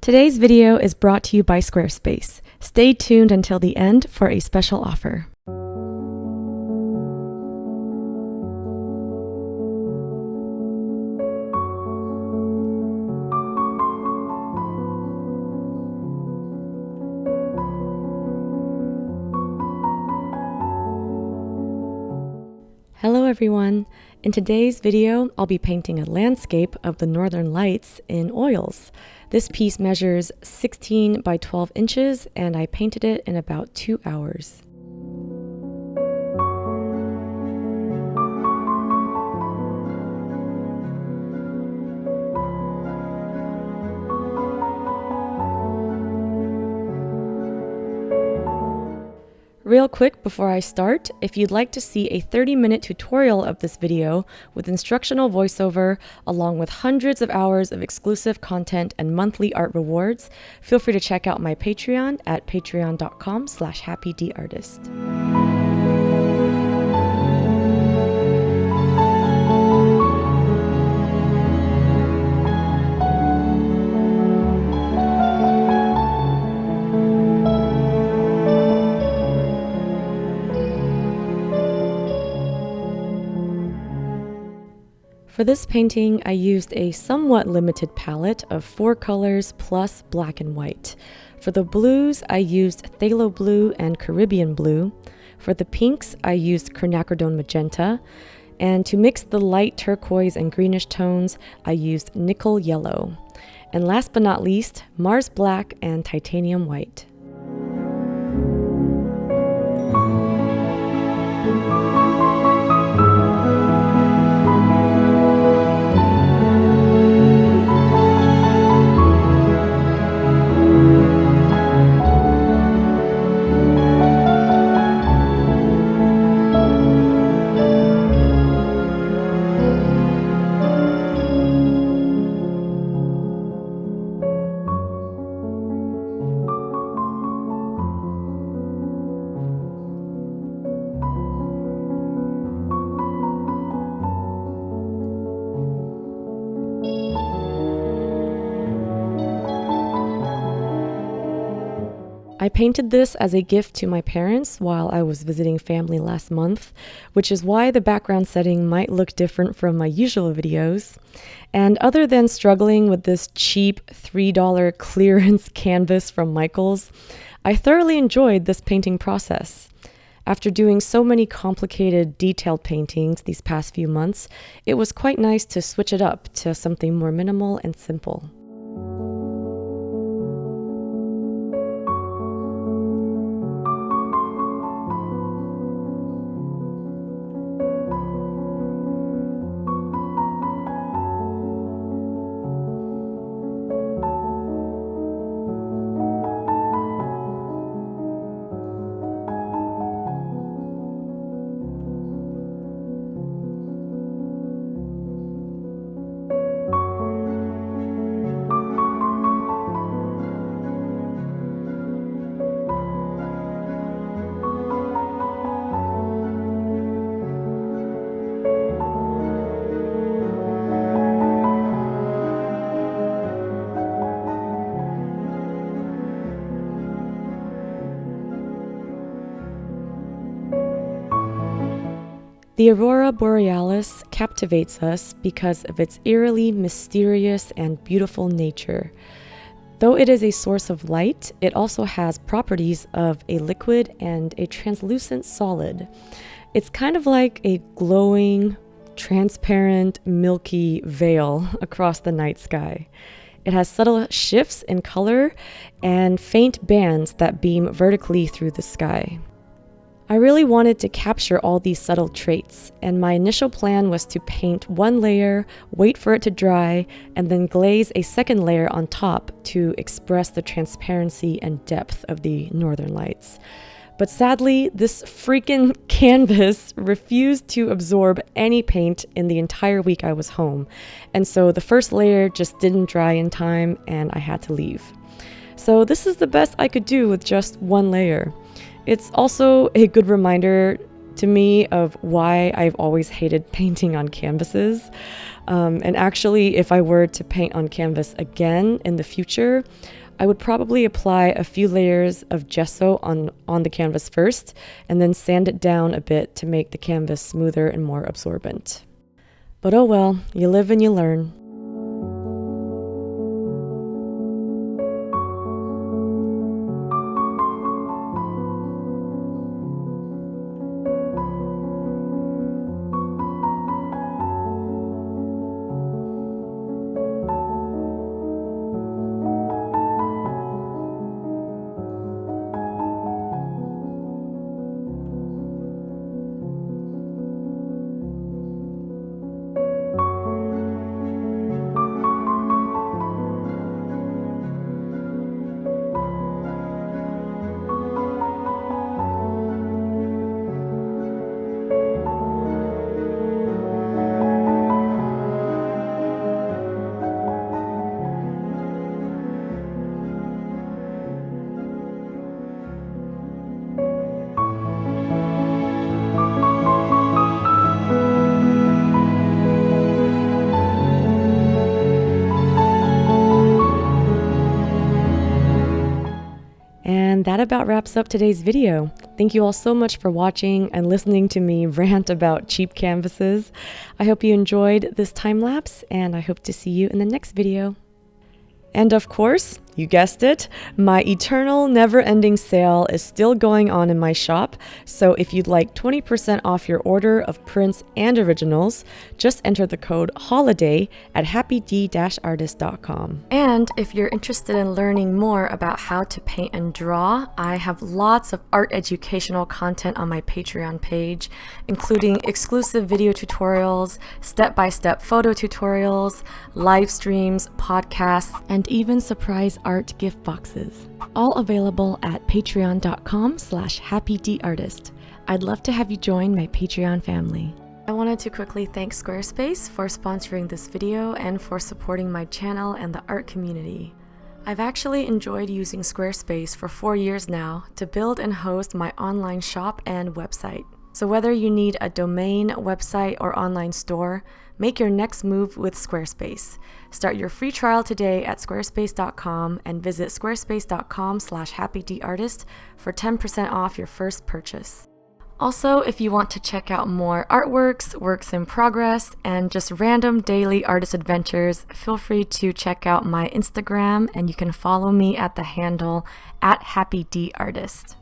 Today's video is brought to you by Squarespace. Stay tuned until the end for a special offer. Hello everyone! In today's video, I'll be painting a landscape of the Northern Lights in oils. This piece measures 16 by 12 inches and I painted it in about 2 hours. Real quick before I start, if you'd like to see a 30-minute tutorial of this video with instructional voiceover along with hundreds of hours of exclusive content and monthly art rewards, feel free to check out my Patreon at patreon.com/happydartist. For this painting, I used a somewhat limited palette of 4 colors plus black and white. For the blues, I used phthalo blue and Caribbean blue. For the pinks, I used quinacridone magenta. And to mix the light turquoise and greenish tones, I used nickel yellow. And last but not least, Mars black and titanium white. I painted this as a gift to my parents while I was visiting family last month, which is why the background setting might look different from my usual videos. And other than struggling with this cheap $3 clearance canvas from Michaels, I thoroughly enjoyed this painting process. After doing so many complicated, detailed paintings these past few months, it was quite nice to switch it up to something more minimal and simple. The Aurora Borealis captivates us because of its eerily mysterious and beautiful nature. Though it is a source of light, it also has properties of a liquid and a translucent solid. It's kind of like a glowing, transparent, milky veil across the night sky. It has subtle shifts in color and faint bands that beam vertically through the sky. I really wanted to capture all these subtle traits, and my initial plan was to paint one layer, wait for it to dry, and then glaze a second layer on top to express the transparency and depth of the Northern Lights. But sadly, this freaking canvas refused to absorb any paint in the entire week I was home, and so the first layer just didn't dry in time and I had to leave. So this is the best I could do with just one layer. It's also a good reminder to me of why I've always hated painting on canvases. And actually, if I were to paint on canvas again in the future, I would probably apply a few layers of gesso on the canvas first, and then sand it down a bit to make the canvas smoother and more absorbent. But oh well, you live and you learn. And that about wraps up today's video. Thank you all so much for watching and listening to me rant about cheap canvases. I hope you enjoyed this time lapse, and I hope to see you in the next video. And of course, you guessed it, my eternal never-ending sale is still going on in my shop, so if you'd like 20% off your order of prints and originals, just enter the code HOLIDAY at happyd-artist.com. And if you're interested in learning more about how to paint and draw, I have lots of art educational content on my Patreon page, including exclusive video tutorials, step-by-step photo tutorials, live streams, podcasts, and even surprise art gift boxes. All available at patreon.com/happydartist. I'd love to have you join my Patreon family. I wanted to quickly thank Squarespace for sponsoring this video and for supporting my channel and the art community. I've actually enjoyed using Squarespace for 4 years now to build and host my online shop and website. So whether you need a domain, website, or online store, make your next move with Squarespace. Start your free trial today at squarespace.com and visit squarespace.com/happydartist for 10% off your first purchase. Also, if you want to check out more artworks, works in progress, and just random daily artist adventures, feel free to check out my Instagram, and you can follow me at the handle @happydartist.